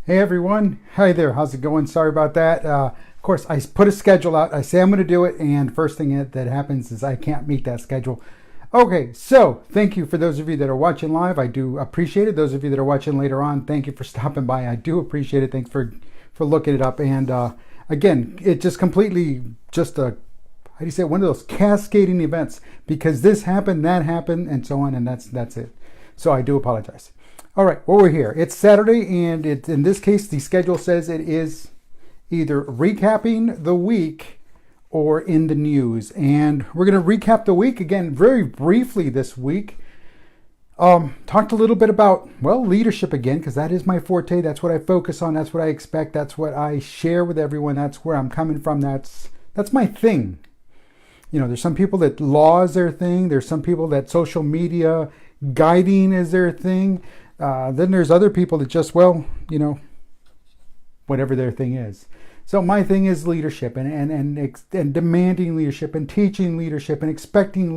Hey everyone, hi there, how's it going? Sorry about that. Of course, I put a schedule out. I say I'm going to do it, and first thing that happens is I can't meet that schedule. Okay, so thank you for those of you that are watching live. I do appreciate it. Those of you that are watching later on, thank you for stopping by. I do appreciate it. Thanks for looking it up. And again, it just completely just a how do you say it? One of those cascading events because this happened, that happened, and so on, and that's it. So I do apologize. All right, well, we're here. It's Saturday, and in this case, the schedule says it is either recapping the week or in the news. And we're going to recap the week again very briefly this week. Talked a little bit about, well, leadership again, because that is my forte. That's what I focus on. That's what I expect. That's what I share with everyone. That's where I'm coming from. That's my thing. You know, there's some people that law is their thing. There's some people that social media guiding is their thing. Then there's other people that just, well, you know, whatever their thing is. So my thing is leadership and demanding leadership and teaching leadership and expecting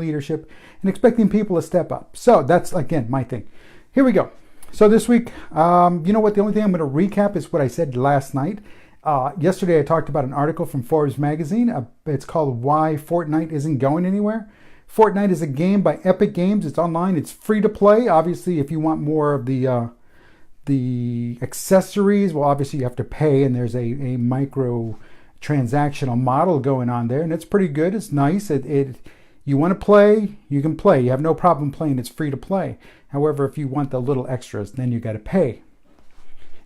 people to step up. So that's, again, my thing. Here we go. So this week, you know what? The only thing I'm going to recap is what I said last night. Yesterday, I talked about an article from Forbes magazine. It's called Why Fortnite Isn't Going Anywhere. Fortnite is a game by Epic Games. It's online. It's free to play. Obviously, if you want more of the accessories, well, obviously you have to pay, and there's a micro transactional model going on there, and it's pretty good. It's nice. You want to play, you can play. You have no problem playing. It's free to play. However, if you want the little extras, then you got to pay.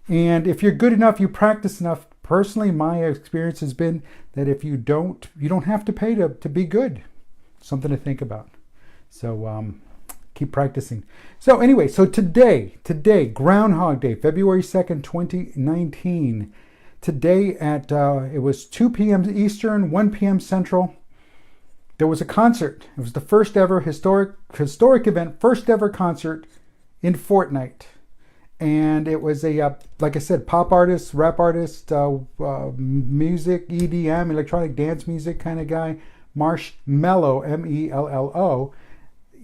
And if you're good enough, you practice enough. Personally, my experience has been that if you don't have to pay to be good. Something to think about. So keep practicing. So anyway, so today, Groundhog Day, February 2nd, 2019. Today at, it was 2 p.m. Eastern, 1 p.m. Central. There was a concert. It was the first ever historic event, first ever concert in Fortnite. And it was a, like I said, pop artist, rap artist, music, EDM, electronic dance music kind of guy. MarshMello, M-E-L-L-O.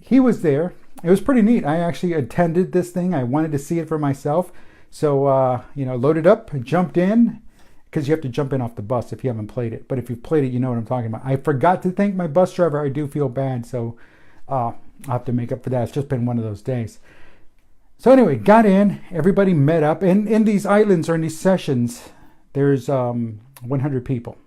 He was there. It was pretty neat. I actually attended this thing. I wanted to see it for myself. So, loaded up, jumped in, because you have to jump in off the bus if you haven't played it. But if you've played it, you know what I'm talking about. I forgot to thank my bus driver. I do feel bad, so I'll have to make up for that. It's just been one of those days. So anyway, got in. Everybody met up. And in these islands or in these sessions, there's 100 people.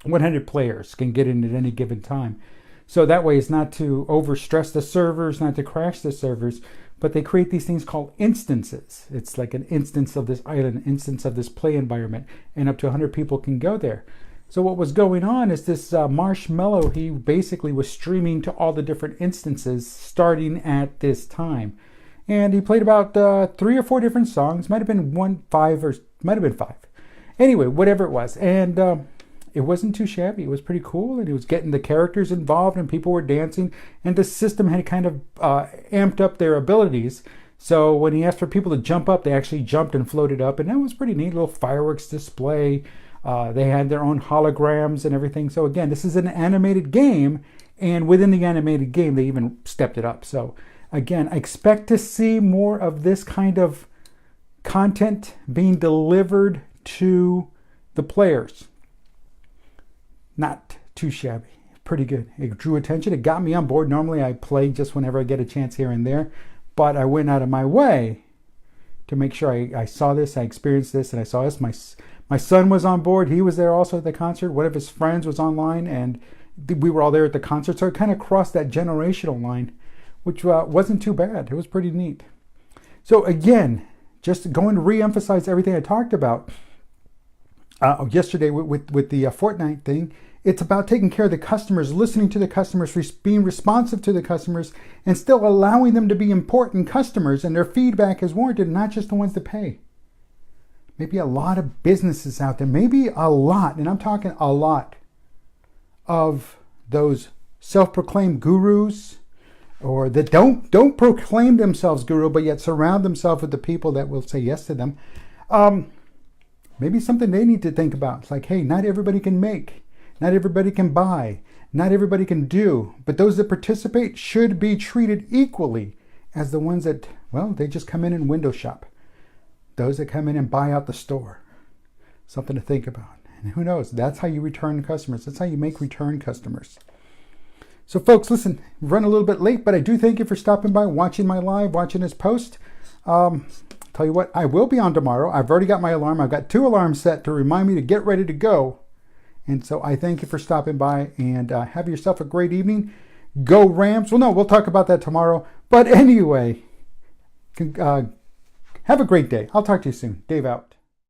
100 players can get in at any given time. So that way it's not to overstress the servers, not to crash the servers, but they create these things called instances. It's like an instance of this island, an instance of this play environment, and up to 100 people can go there. So what was going on is this MarshMello, he basically was streaming to all the different instances starting at this time. And he played about 3 or 4 different songs. Might have been might have been 5. Anyway, whatever it was. And it wasn't too shabby. It was pretty cool, and it was getting the characters involved, and people were dancing, and the system had kind of amped up their abilities. So when he asked for people to jump up, they actually jumped and floated up, and that was pretty neat. Little fireworks display. They had their own holograms and everything. So again, this is an animated game, and within the animated game, they even stepped it up. So again, I expect to see more of this kind of content being delivered to the players. Not too shabby. Pretty good. It drew attention. It got me on board. Normally I play just whenever I get a chance here and there, but I went out of my way to make sure I saw this, I experienced this, and I saw this. My son was on board. He was there also at the concert. One of his friends was online, and we were all there at the concert. So it kind of crossed that generational line, which wasn't too bad. It was pretty neat. So again, just going to re-emphasize everything I talked about yesterday with the Fortnite thing. It's about taking care of the customers, listening to the customers, being responsive to the customers, and still allowing them to be important customers, and their feedback is warranted, not just the ones that pay. Maybe a lot of businesses out there, maybe a lot, and I'm talking a lot, of those self-proclaimed gurus, or that don't proclaim themselves guru, but yet surround themselves with the people that will say yes to them. Maybe something they need to think about. It's like, hey, not everybody can make. Not everybody can buy. Not everybody can do. But those that participate should be treated equally as the ones that, well, they just come in and window shop. those that come in and buy out the store. Something to think about. And who knows? That's how you return customers. That's how you make return customers. So folks, listen, run a little bit late, but I do thank you for stopping by, watching my live, watching this post. Tell you what, I will be on tomorrow. I've already got my alarm. I've got 2 alarms set to remind me to get ready to go. And so I thank you for stopping by, and have yourself a great evening. Go Rams. Well, no, we'll talk about that tomorrow. But anyway, have a great day. I'll talk to you soon. Dave out.